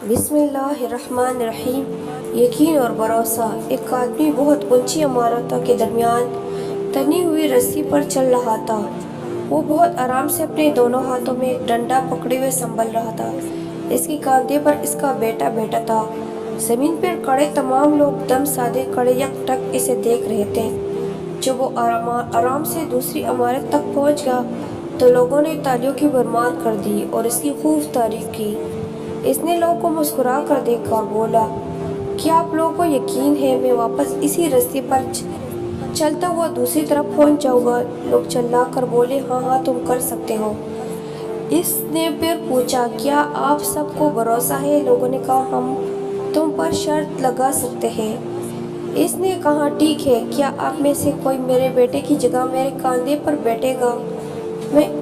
بسم اللہ الرحمن الرحیم۔ یقین اور بھروسہ۔ ایک آدمی بہت اونچی عمارتوں کے درمیان تنی ہوئی رسی پر چل رہا تھا۔ وہ بہت آرام سے اپنے دونوں ہاتھوں میں ایک ڈنڈا پکڑے ہوئے سنبھل رہا تھا۔ اس کے کاندھے پر اس کا بیٹا بیٹھا تھا۔ زمین پر کھڑے تمام لوگ دم سادے کھڑے یک ٹک اسے دیکھ رہے تھے۔ جب وہ آرام سے دوسری عمارت تک پہنچ گیا تو لوگوں نے تالیوں کی بھرمار کر دی اور اس کی خوب تعریف کی۔ اس نے لوگوں کو مسکرا کر دیکھا اور بولا، کیا آپ لوگوں کو یقین ہے میں واپس اسی رستے پر چلتا ہوا دوسری طرف پہنچ جاؤں گا؟ لوگ چلا کر بولے، ہاں ہاں تم کر سکتے ہو۔ اس نے پھر پوچھا، کیا آپ سب کو بھروسہ ہے؟ لوگوں نے کہا، ہم تم پر شرط لگا سکتے ہیں۔ اس نے کہا، ٹھیک ہے، کیا آپ میں سے کوئی میرے بیٹے کی جگہ میرے کاندھے پر بیٹھے گا؟ میں